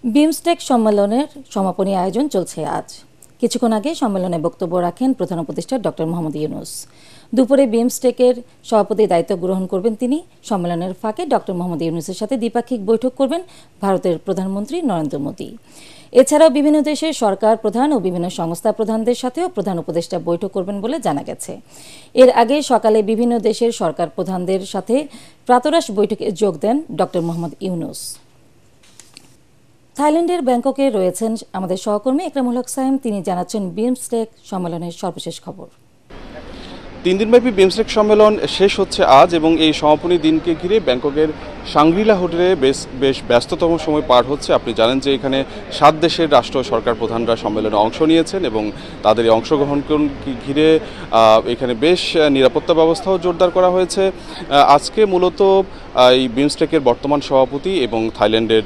বিমস্টেক সম্মেলনের সমাপনী আয়োজন চলছে আজ। কিছুক্ষণ আগে সম্মেলনে বক্তব্য রাখেন প্রধান উপদেষ্টা ডক্টর মোহাম্মদ ইউনূস। দুপুরে বিমস্টেকের সভাপতির দায়িত্ব গ্রহণ করবেন তিনি। সম্মেলনের ফাঁকে ডক্টর মোহাম্মদ ইউনূসের সাথে দ্বিপাক্ষিক বৈঠক করবেন ভারতের প্রধানমন্ত্রী নরেন্দ্র মোদী। এছাড়াও বিভিন্ন দেশের সরকার প্রধান ও বিভিন্ন সংস্থা প্রধানদের সাথেও প্রধান উপদেষ্টা বৈঠক করবেন বলে জানা গেছে। এর আগে সকালে বিভিন্ন দেশের সরকার প্রধানদের সাথে প্রাতরাশ বৈঠকে যোগ দেন ডক্টর মোহাম্মদ ইউনূস। থাইল্যান্ডের ব্যাংককে রয়েছেন আমাদের সহকর্মী একরামুল হক সাইম। তিনি জানাচ্ছেন বিমস্টেক সম্মেলনের সর্বশেষ খবর। 3 দিনব্যাপী বিমস্টেক সম্মেলন শেষ হচ্ছে আজ এবং এই সমাপনী দিনকে ঘিরে ব্যাংককের শাংগ্রিলা হোটেলে বেশ ব্যস্ততম সময় পার হচ্ছে। আপনি জানেন যে এখানে 7 দেশের রাষ্ট্র সরকার প্রধানরা সম্মেলনে অংশ নিয়েছেন এবং তাদের এই অংশগ্রহণকে ঘিরে এখানে বেশ নিরাপত্তা ব্যবস্থাও জোরদার করা হয়েছে। আজকে মূলত এই বিমস্টেকের বর্তমান সভাপতি এবং থাইল্যান্ডের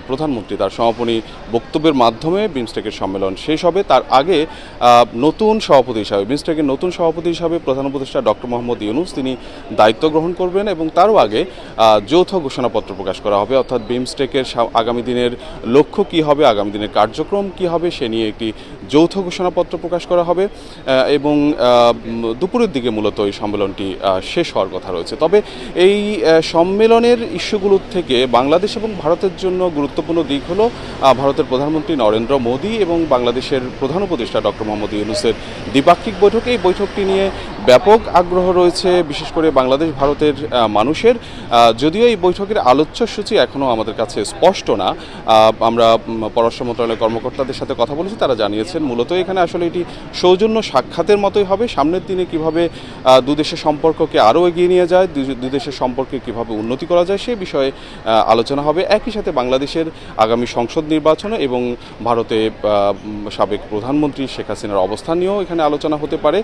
প্রধানমন্ত্রী তার সমাপনী বক্তব্যের মাধ্যমে বিমস্টেকের সম্মেলন শেষ হবে। তার আগে নতুন সভাপতি হিসাবে বিমস্টেকের নতুন সভাপতি হিসাবে প্রধান উপদেষ্টা ডক্টর মোহাম্মদ ইউনূস তিনি দায়িত্ব গ্রহণ করবেন এবং তারও আগে যৌথ ঘোষণাপত্র প্রকাশ করা হবে, অর্থাৎ বিমস্টেকের আগামী দিনের লক্ষ্য কী হবে, আগামী দিনের কার্যক্রম কী হবে সে নিয়ে একটি যৌথ ঘোষণাপত্র প্রকাশ করা হবে এবং দুপুরের দিকে মূলত এই সম্মেলনটি শেষ হওয়ার কথা রয়েছে। তবে এই সম্মেলনের ইস্যুগুলোর থেকে বাংলাদেশ এবং ভারতের জন্য গুরুত্বপূর্ণ দিক হলো ভারতের প্রধানমন্ত্রী নরেন্দ্র মোদী এবং বাংলাদেশের প্রধান উপদেষ্টা ডক্টর মোহাম্মদ ইউনূসের দ্বিপাক্ষিক বৈঠক। এই বৈঠকটি নিয়ে ব্যাপক আগ্রহ রয়েছে বিশেষ করে বাংলাদেশ ভারতের মানুষের। যদিও এই বৈঠকের আলোচ্যসূচি এখনও আমাদের কাছে স্পষ্ট না, আমরা পররাষ্ট্র মন্ত্রণালয়ের কর্মকর্তাদের সাথে কথা বলেছি, তারা জানিয়েছেন মূলত এখানে আসলে এটি সৌজন্য সাক্ষাতের মতোই হবে। সামনের দিনে কিভাবে দুদেশের সম্পর্ককে আরও এগিয়ে নিয়ে যায়, দুদেশের সম্পর্কে কিভাবে উন্নতি করা যায় সে বিষয়ে আলোচনা হবে। একই সাথে বাংলাদেশের আগামী সংসদ নির্বাচন এবং ভারতে সাবেক প্রধানমন্ত্রী শেখ হাসিনার অবস্থান নিয়েও এখানে আলোচনা হতে পারে।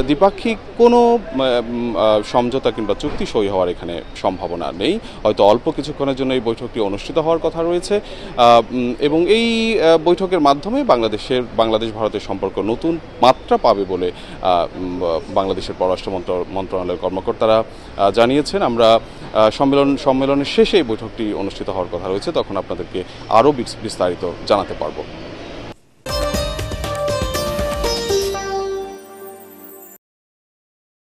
দ্বিপাক্ষিক কোনো সমঝোতা কিংবা চুক্তি সই হওয়ার এখানে সম্ভাবনা নেই, হয়তো অল্প কিছুক্ষণের জন্য এই বৈঠকটি অনুষ্ঠিত হওয়ার কথা রয়েছে এবং এই বৈঠকের মাধ্যমে বাংলাদেশ ভারতের সম্পর্ক নতুন মাত্রা পাবে বলে বাংলাদেশের পররাষ্ট্র মন্ত্রণালয়ের কর্মকর্তারা জানিয়েছেন। আমরা সম্মেলনের শেষে এই বৈঠকটি অনুষ্ঠিত হওয়ার কথা রয়েছে, তখন আপনাদেরকে আরও বিস্তারিত জানাতে পারব।